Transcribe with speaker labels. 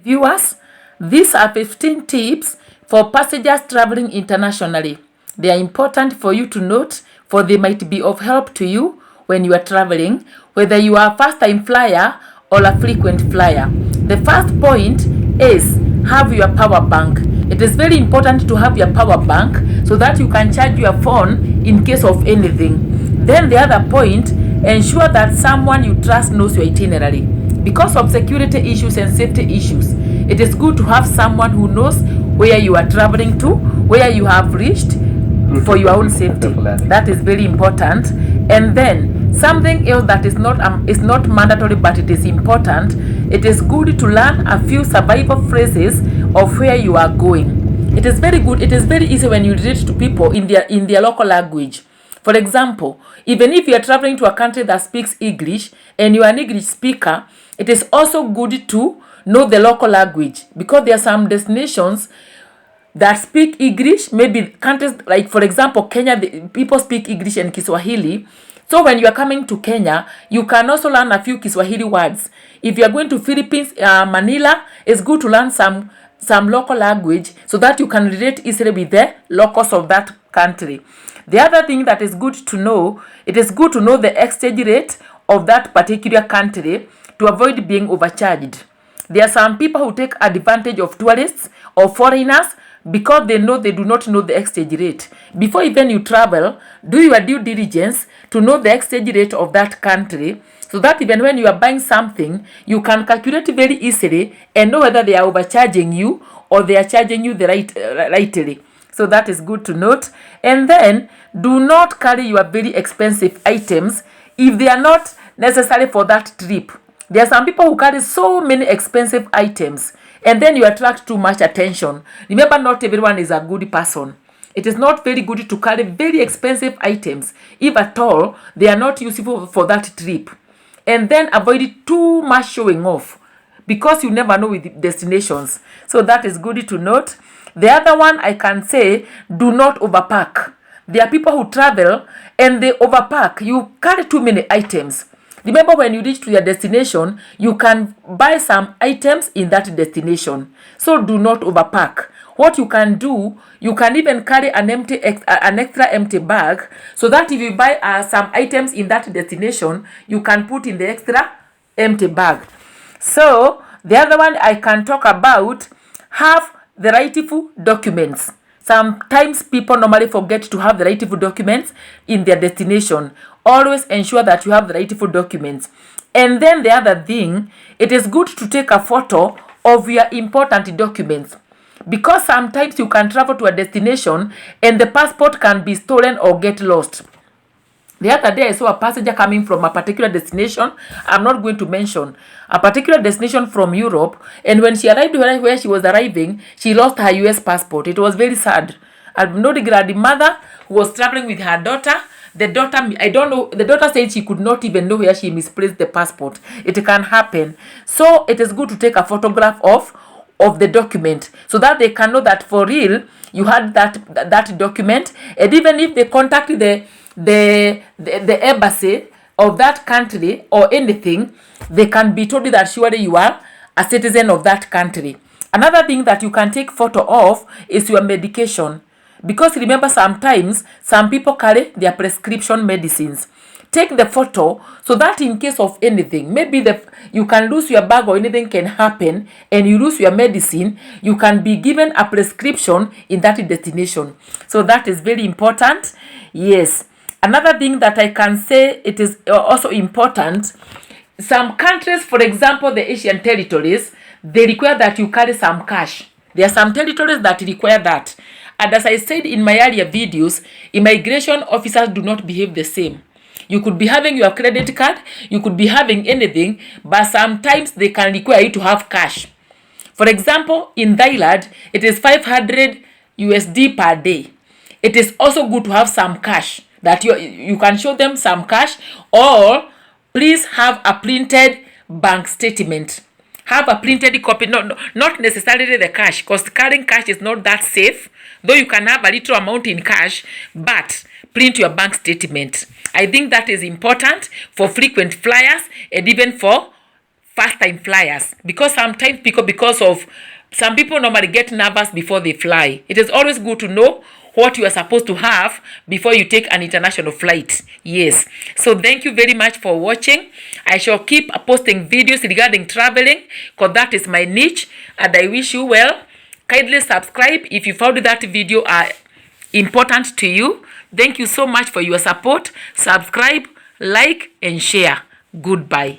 Speaker 1: Viewers, these are 15 tips for passengers traveling internationally. They are important for you to note, for they might be of help to you when you are traveling, whether you are a first-time flyer or a frequent flyer. The first point is have your power bank. It is very important to have your power bank so that you can charge your phone in case of anything. Then the other point, ensure that someone you trust knows your itinerary. Because of security issues and safety issues, it is good to have someone who knows where you are traveling to, where you have reached, for your own safety. That is very important. And then something else that is not mandatory, but it is important. It is good to learn a few survival phrases of where you are going. It is very good. It is very easy when you relate to people in their local language. For example, even if you are traveling to a country that speaks English and you are an English speaker, it is also good to know the local language, because there are some destinations that speak English. Maybe countries like, for example, Kenya, people speak English and Kiswahili. So when you are coming to Kenya, you can also learn a few Kiswahili words. If you are going to Philippines, Manila, it's good to learn some local language so that you can relate easily with the locals of that country. The other thing that is good to know, it is good to know the exchange rate of that particular country to avoid being overcharged. There are some people who take advantage of tourists or foreigners because they do not know the exchange rate. Before even you travel, do your due diligence to know the exchange rate of that country, so that even when you are buying something, you can calculate very easily and know whether they are overcharging you or they are charging you the rightly. So that is good to note. And then do not carry your very expensive items if they are not necessary for that trip. There are some people who carry so many expensive items and then you attract too much attention. Remember, not everyone is a good person. It is not very good to carry very expensive items. If at all, they are not useful for that trip. And then avoid too much showing off, because you never know with destinations. So that is good to note. The other one I can say, do not overpack. There are people who travel and they overpack. You carry too many items. Remember, when you reach to your destination, you can buy some items in that destination. So do not overpack. What you can do, you can even carry an extra empty bag, so that if you buy some items in that destination, you can put in the extra empty bag. So the other one I can talk about, have the rightful documents. Sometimes people normally forget to have the rightful documents in their destination. Always ensure that you have the rightful documents. And then the other thing, it is good to take a photo of your important documents, because sometimes you can travel to a destination and the passport can be stolen or get lost. The other day I saw a passenger coming from a particular destination. I'm not going to mention a particular destination from Europe, and when she arrived where she was arriving, she lost her US passport. It was very sad. I'm not glad. The mother was traveling with her daughter. The daughter, I don't know, the daughter said she could not even know where she misplaced the passport. It can happen. So it is good to take a photograph of the document, so that they can know that for real you had that document. And even if they contact the embassy of that country or anything, they can be told that surely you are a citizen of that country. Another thing that you can take photo of is your medication, because remember, sometimes some people carry their prescription medicines. Take the photo so that in case of anything, maybe you can lose your bag or anything can happen and you lose your medicine, you can be given a prescription in that destination. So that is very important. Yes. Another thing that I can say, it is also important. Some countries, for example, the Asian territories, they require that you carry some cash. There are some territories that require that. And as I said in my earlier videos, immigration officers do not behave the same. You could be having your credit card, you could be having anything, but sometimes they can require you to have cash. For example, in Thailand, it is 500 USD per day. It is also good to have some cash, that you can show them some cash, or please have a printed bank statement. Have a printed copy, not necessarily the cash, because carrying cash is not that safe, though you can have a little amount in cash, but print your bank statement. I think that is important for frequent flyers and even for first time flyers, because sometimes because of some people normally get nervous before they fly. It is always good to know what you are supposed to have before you take an international flight. Yes. So thank you very much for watching. I shall keep posting videos regarding traveling, because that is my niche, and I wish you well. Kindly subscribe if you found that video important to you. Thank you so much for your support. Subscribe, like, and share. Goodbye.